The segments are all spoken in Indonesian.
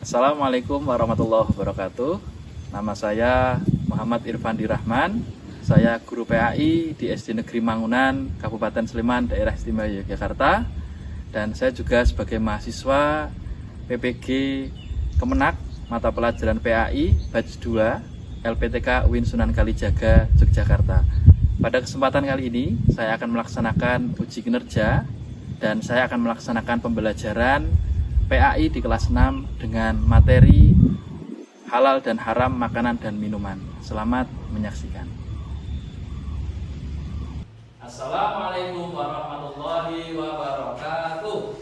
Assalamualaikum warahmatullahi wabarakatuh. Nama saya Muhammad Irfandi Rahman. Saya guru PAI di SD Negeri Mangunan, Kabupaten Sleman, Daerah Istimewa Yogyakarta. Dan saya juga sebagai mahasiswa PPG Kemenak mata pelajaran PAI Batch 2 LPTK UIN Sunan Kalijaga, Yogyakarta. Pada kesempatan kali ini saya akan melaksanakan uji kinerja dan saya akan melaksanakan pembelajaran PAI di kelas 6 dengan materi halal dan haram makanan dan minuman. Selamat menyaksikan. Assalamualaikum warahmatullahi wabarakatuh.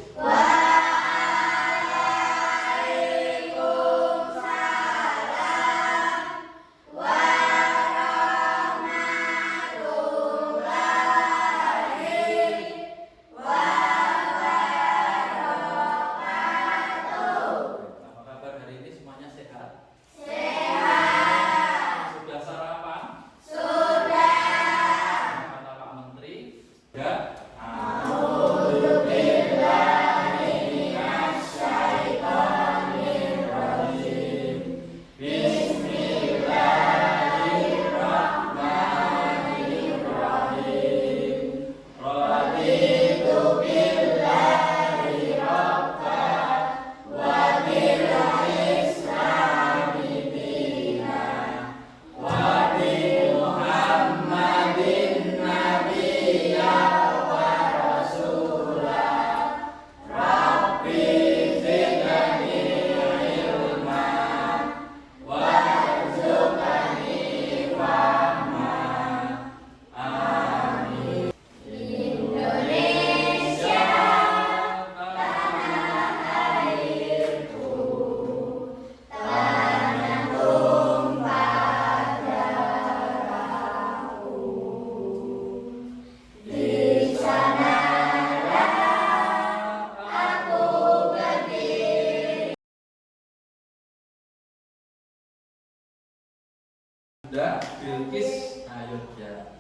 Bilqis Ayodya,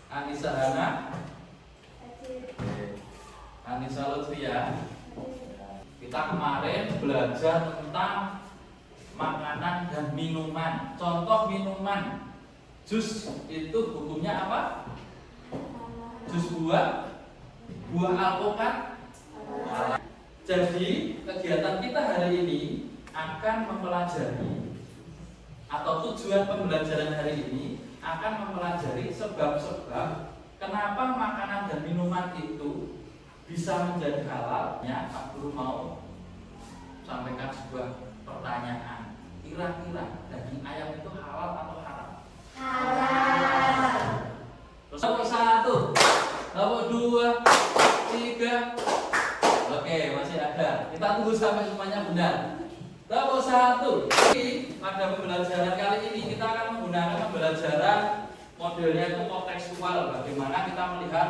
Anissa Hana, Anissa Lutfia. Kita kemarin belajar tentang makanan dan minuman. Contoh minuman, jus itu hukumnya apa? Jus buah alpukat. Jadi kegiatan kita hari ini akan mempelajari atau tujuan pembelajaran hari ini akan mempelajari sebab-sebab kenapa makanan dan minuman itu bisa menjadi halal. Ya, Pak Guru mau sampaikan sebuah pertanyaan. Kira-kira daging ayam itu halal atau haram? Halal. Terus nomor 1, nomor 2, 3. Oke, masih ada. Kita tunggu sampai semuanya benar. Nomor 1. Pada pembelajaran kali ini kita akan menggunakan pembelajaran modelnya itu kontekstual. Bagaimana kita melihat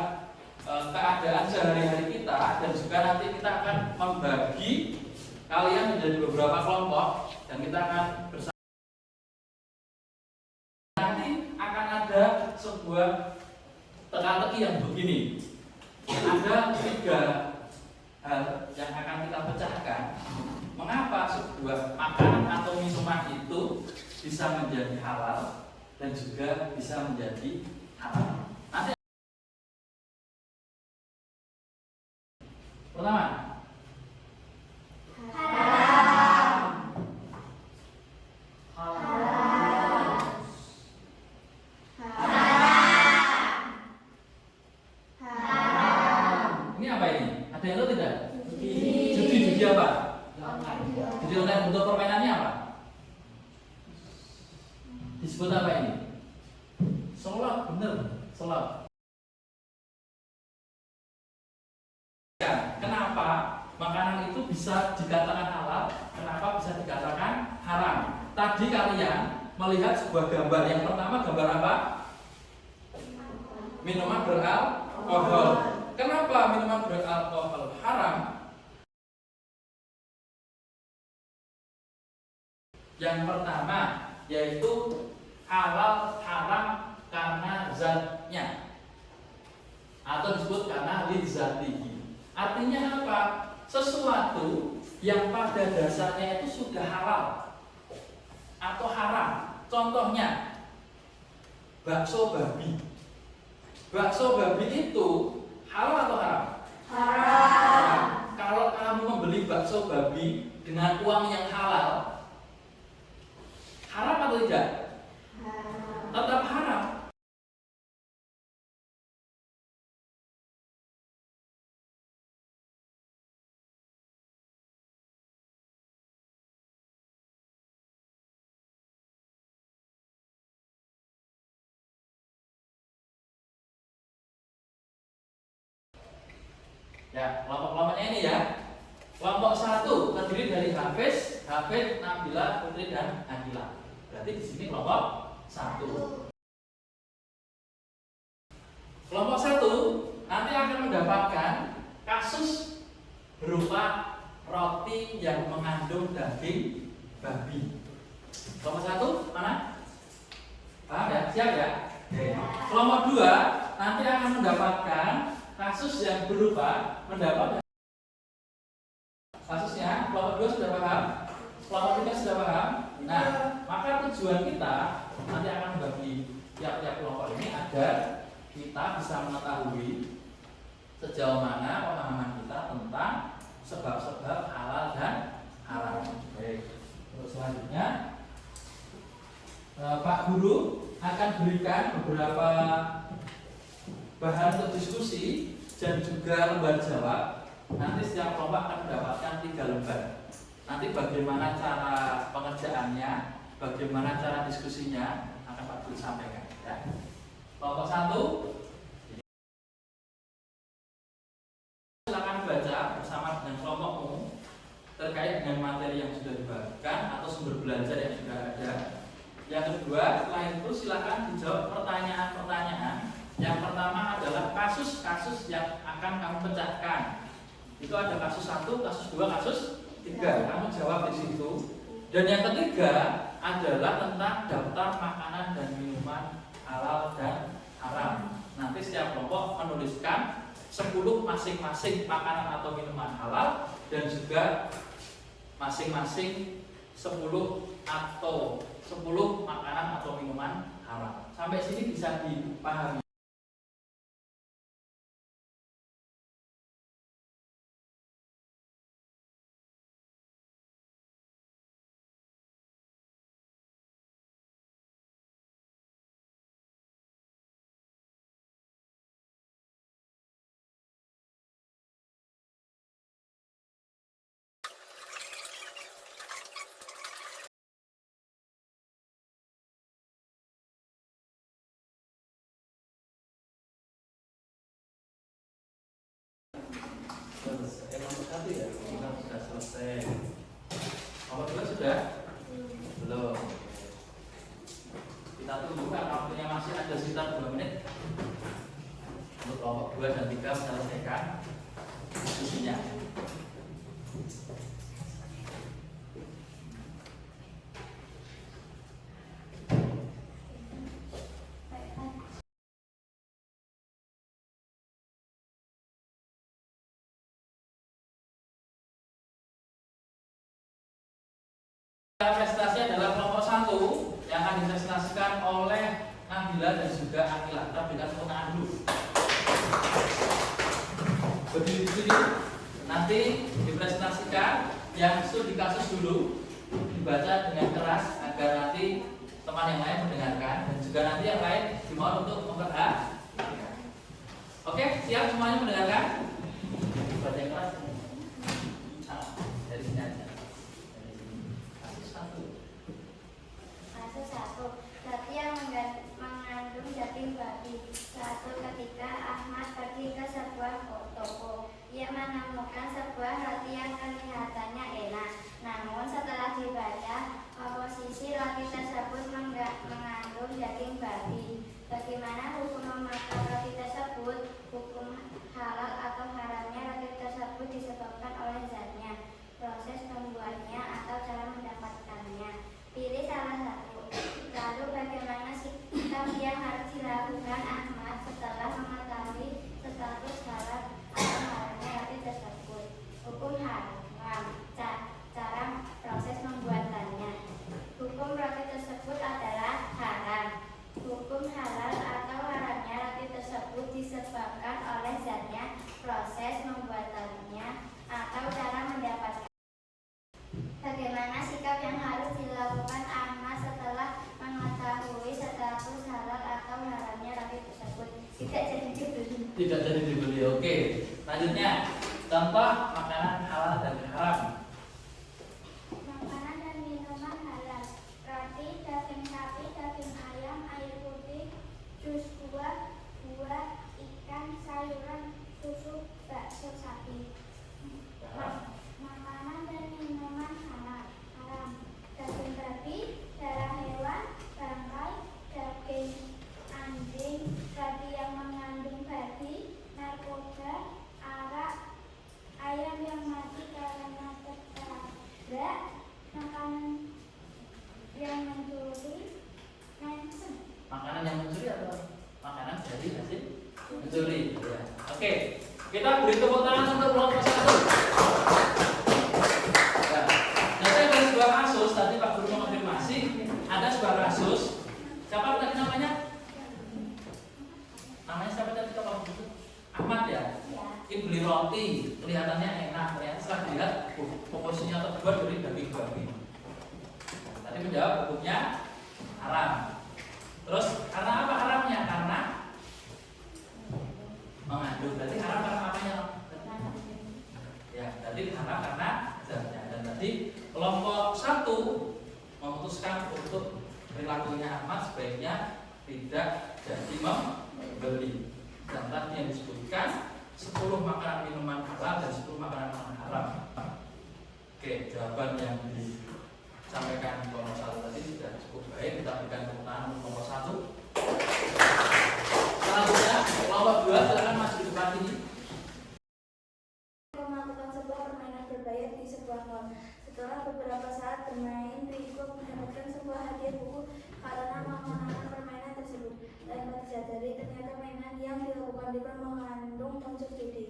keadaan sehari-hari kita, dan juga nanti kita akan membagi kalian menjadi beberapa kelompok dan kita akan bersama. Nanti akan ada sebuah teka-teki yang begini. Ada 3 hal yang akan kita pecahkan. Mengapa sebuah makanan atau minuman itu bisa menjadi halal dan juga bisa menjadi haram? Nanti pertama, haram. Ini apa ini? Ada yang tahu tidak? Judi apa? Jadi online untuk permainannya apa? Disebut apa ini? Sholat, bener, sholat. Kenapa makanan itu bisa dikatakan halal? Kenapa bisa dikatakan haram? Tadi kalian melihat sebuah gambar. Yang pertama gambar apa? Minuman beralkohol. Kenapa minuman beralkohol haram? Yang pertama yaitu halal haram karena zatnya, atau disebut karena lidzatihi. Artinya apa? Sesuatu yang pada dasarnya itu sudah halal atau haram. Contohnya bakso babi. Bakso babi itu halal atau haram? Haram. Kalau kamu membeli bakso babi dengan uang yang halal, haram atau tidak? Haram. Tetap haram. Ya, kelompok-kelompoknya ini ya. Kelompok 1 terdiri dari Hafiz, Nabila, Putri, dan Akila. Berarti di sini kelompok 1. Kelompok 1 nanti akan mendapatkan kasus berupa roti yang mengandung daging babi. Kelompok 1 mana? Paham ya? Siap ya? Kelompok 2 nanti akan mendapatkan kasus yang berupa mendapat kasusnya. Kelompok 2 sudah paham? Kelompok 3 sudah paham? Nah, maka tujuan kita nanti akan membagi tiap-tiap kelompok ini agar kita bisa mengetahui sejauh mana pemahaman kita tentang sebab-sebab halal dan haram. Baik, untuk selanjutnya Pak Guru akan berikan beberapa bahan untuk diskusi dan juga lembar jawab. Nanti setiap kelompok akan mendapatkan 3 lembar. Nanti bagaimana cara pengerjaannya, bagaimana cara diskusinya akan Pak Guru sampaikan ya. Kelompok 1 silakan baca bersama dengan kelompokmu terkait dengan materi yang sudah dibagikan atau sumber belajar yang sudah ada. Yang kedua, setelah itu silakan dijawab pertanyaan-pertanyaan. Yang pertama adalah kasus-kasus yang akan kamu pecahkan. Itu ada kasus 1, kasus 2, kasus 3. Kamu jawab di situ. Dan yang ketiga adalah tentang daftar makanan dan minuman halal dan haram. Nanti setiap kelompok menuliskan 10 masing-masing makanan atau minuman halal dan juga masing-masing 10 makanan atau minuman haram. Sampai sini bisa dipahami. Nomor 1 ya, kita sudah selesai. Nomor 2 sudah? Belum. Kita tunggu kan waktunya masih ada sekitar 2 menit untuk kelompok 2 dan 3 menyelesaikan diskusinya. Presentasi adalah kelompok 1 yang akan dipresentasikan oleh Nabila dan juga Akila. Kita berikan tepuk tangan dulu. Berdiri di sini. Nanti dipresentasikan yang studi kasus dulu, dibaca dengan keras agar nanti teman yang lain mendengarkan dan juga nanti yang lain dimohon untuk memperhatikan. Oke, siap semuanya mendengarkan? Baca yang keras. Dari sini aja. Kasus 1. Roti yang mengandung daging babi. Suatu ketika Ahmad pergi ke sebuah toko. Ia menemukan sebuah roti yang kelihatannya enak. Namun setelah dibaca, komposisi roti tersebut mengandung daging babi. Bagaimana hukum memakan roti tersebut? Hukum halal atau haramnya roti tersebut Selanjutnya, contoh makanan halal dan haram. Makanan dan minuman halal: roti, daging sapi, daging ayam, air putih, jus buah, ikan, sayuran, susu, bakso sapi. Makanan dan minuman halal: haram: daging babi, darah hewan, bangkai, daging anjing, roti yang mengandung babi, narkoba, arak, ayam yang mati karena tertabrak, makanan yang mencuri, Makanan yang mencuri atau makanan dari hasil mencuri? Ya. Oke, kita beri tepuk tangan untuk kelompok 1. Nah, nanti ada sebuah kasus, tadi Pak Guru mengonfirmasi, ada sebuah kasus. Siapa tadi namanya? Namanya siapa tadi Pak Guru? Ahmad ya? Ini beli roti, kelihatannya enak, ternyata setelah dilihat komposisinya terbuat dari daging babi. Tadi menjawab hukumnya haram. Terus karena apa haramnya? Karena mengandung. Berarti haram karena apanya? Ya, tadi haram karena zatnya. Dan tadi kelompok 1 memutuskan untuk perilakunya Ahmad sebaiknya tidak jadi membeli. Dan tadi yang disebutkan 10 makanan minuman halal dan 10 makanan haram. Oke, jawaban yang disampaikan kelompok 1 tadi sudah cukup baik. Kita berikan tepuk tangan untuk kelompok 1. Selanjutnya kelompok 2 silakan maju di depan ini. Melakukan sebuah permainan berbayar di sebuah mall. Setelah beberapa saat bermain, Riko mendapatkan sebuah hadiah buku karena memenangkan permainan tersebut. Tanpa disadari, ternyata mainan yang dilakukan Riko mengandung unsur judi.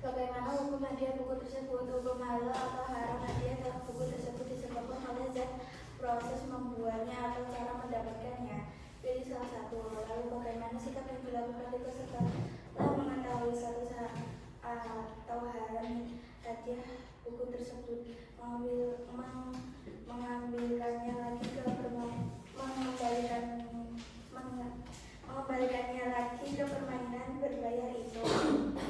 Bagaimana hukum hadiah buku tersebut? Hukum halal atau haram hadiah dalam buku tersebut disebabkan oleh zat, proses membuatnya, atau cara mendapatkannya. Pilih salah satu. Lalu bagaimana sikap yang dilakukan Riko setelah mengetahui satu saat atau haram hadiah buku tersebut? Mengembalikannya lagi ke permainan berbayar itu.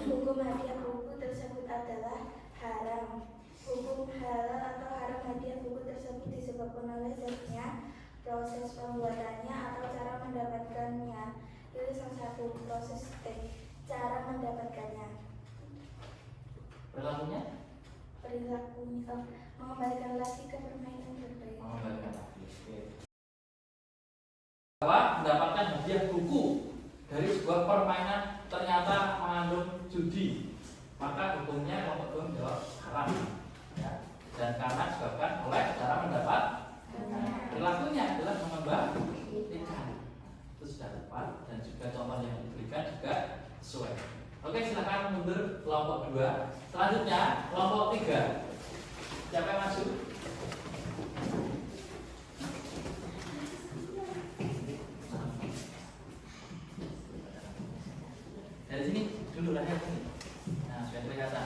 Hukum hadiah buku tersebut adalah haram. Hukum halal atau haram hadiah buku tersebut disebabkan oleh zatnya, proses pembuatannya, atau cara mendapatkannya. Pilih salah satu. Proses cara mendapatkannya. Perilakunya? Mengembalikan lagi ke permainan berbayar. Mengembalikan lagi. Oke. Bahwa mendapatkan hadiah buku dari sebuah permainan ternyata mengandung judi, maka hukumnya kelompok 2 menjawab haram. Ya. Dan karena disebabkan oleh cara mendapat perilakunya adalah mengembalikan. Itu sudah tepat dan juga contoh yang diberikan juga sesuai. Oke, silakan mundur kelompok 2. Selanjutnya kelompok 3. Siapa yang masuk? Dari sini dulu lah ya. Nah, sudah kelihatan.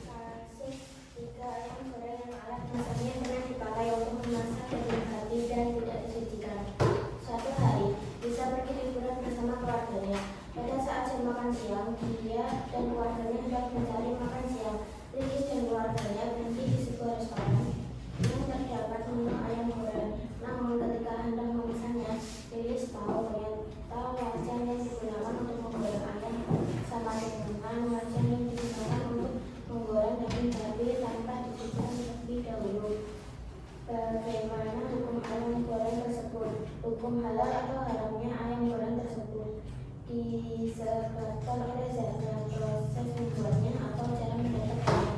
Kasus 3 ayam goreng yang alat masaknya pernah dipakai untuk memasak daging babi dan tidak disucikan. Suatu hari, Lisa pergi liburan bersama keluarganya. Pada saat jam makan siang, dia dan keluarganya hendak mencari makan siang. Lilis dan keluarganya berhenti di sebuah restoran yang terdapat menu ayam goreng. Namun ketika hendak memesannya, Lilis tahu ternyata wajan yang digunakan untuk menggoreng ayam sama dengan wajan yang digunakan untuk menggoreng daging babi tanpa dicuci terlebih dahulu. Bagaimana hukum ayam goreng tersebut? Hukum halal atau haramnya ayam goreng tersebut disebabkan oleh zatnya, proses membuatnya, atau cara mendapatkannya.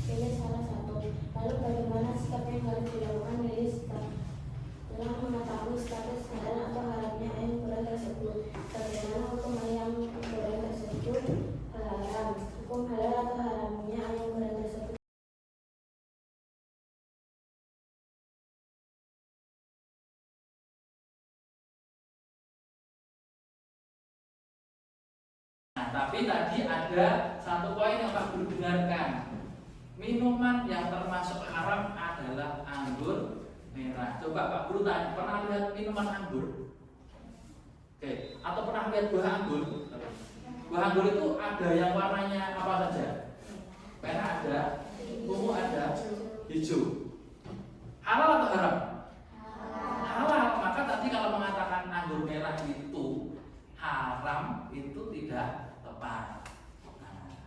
Pilih salah satu. Lalu bagaimana sikap yang harus dilakukan Lilis setelah mengetahui status halal atau haramnya ayam goreng tersebut? Bagaimana hukum ayam goreng tersebut? Haram. Hukum halal atau haramnya ayam goreng tersebut? Nah, tapi tadi ada satu poin yang Pak Guru dengarkan. Minuman yang termasuk haram adalah anggur merah. Coba Pak Guru tanya, pernah lihat minuman anggur? Oke, atau pernah lihat buah anggur? Buah anggur itu ada yang warnanya apa saja? Merah ada, ungu ada, hijau. Halal atau haram? Halal. Maka tadi kalau mengatakan anggur merah itu haram itu tidak tepat. Nah,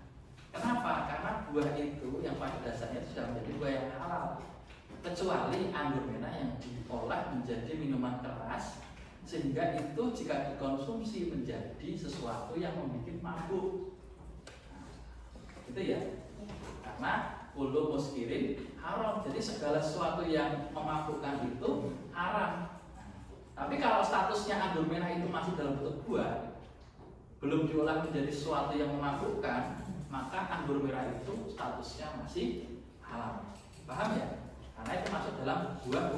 kenapa? Karena buah itu yang pada dasarnya sudah menjadi buah yang halal. Kecuali anggur merah yang diolah menjadi minuman keras, sehingga itu jika dikonsumsi menjadi sesuatu yang membuat mabuk. Nah, itu ya. Karena kullu muskirin haram. Jadi segala sesuatu yang memabukkan itu haram. Tapi kalau statusnya anggur merah itu masih dalam bentuk buah, belum diolah menjadi sesuatu yang memabukkan, maka anggur merah itu statusnya masih halal. Paham ya? Karena itu masuk dalam buah.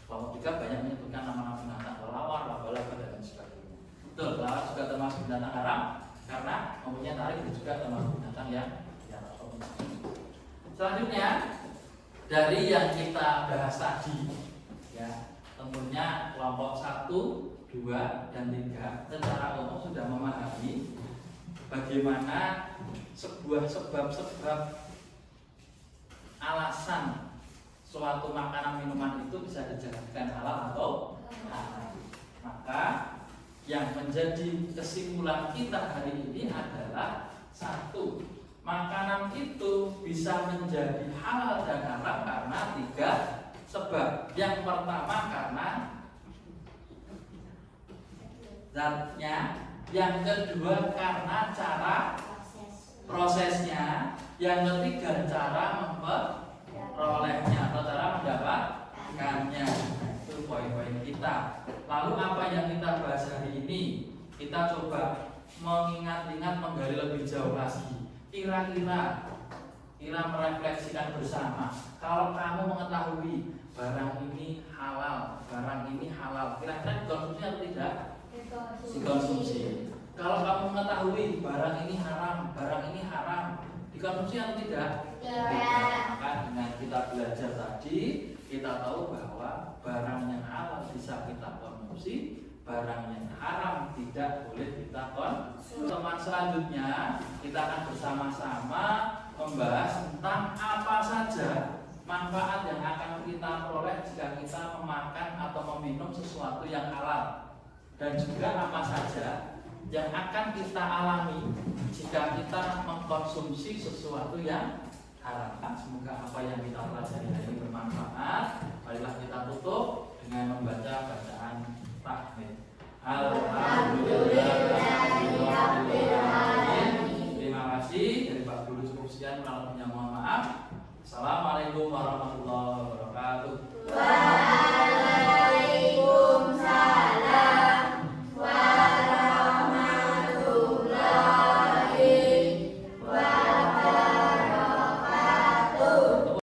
Kelompok 3 banyak menyebutkan nama-nama binatang, kelawar, laba-laba dan sebagainya. Betul, kelawar juga termasuk binatang haram karena mempunyai tarik dan juga termasuk binatang yang haram. Selanjutnya dari yang kita bahas tadi, ya tentunya kelompok 1, 2, dan 3 secara umum sudah memahami bagaimana sebuah sebab-sebab alasan suatu makanan minuman itu bisa dijadikan halal atau haram. Maka yang menjadi kesimpulan kita hari ini adalah 1. Makanan itu bisa menjadi halal dan haram karena 3 sebab. Yang pertama karena zatnya, yang kedua karena cara prosesnya, yang ketiga cara memperolehnya atau cara mendapatkannya. Itu poin-poin kita. Lalu apa yang kita bahas hari ini? Kita coba mengingat-ingat, menggali lebih jauh lagi. Kira-kira merefleksikan bersama. Kalau kamu mengetahui barang ini halal, kira-kira dikonsumsi atau tidak? Dikonsumsi. Kalau kamu mengetahui barang ini haram, dikonsumsi atau tidak? Tidak. Maka dengan kita belajar tadi, kita tahu bahwa barang yang halal bisa kita konsumsi, barang yang haram tidak boleh kita konsumsi. Teman selanjutnya kita akan bersama-sama membahas tentang apa saja manfaat yang akan kita peroleh jika kita memakan atau meminum sesuatu yang halal, dan juga apa saja yang akan kita alami jika kita mengkonsumsi sesuatu yang haram. Semoga apa yang kita pelajari hari ini bermanfaat. Marilah kita tutup dengan membaca bacaan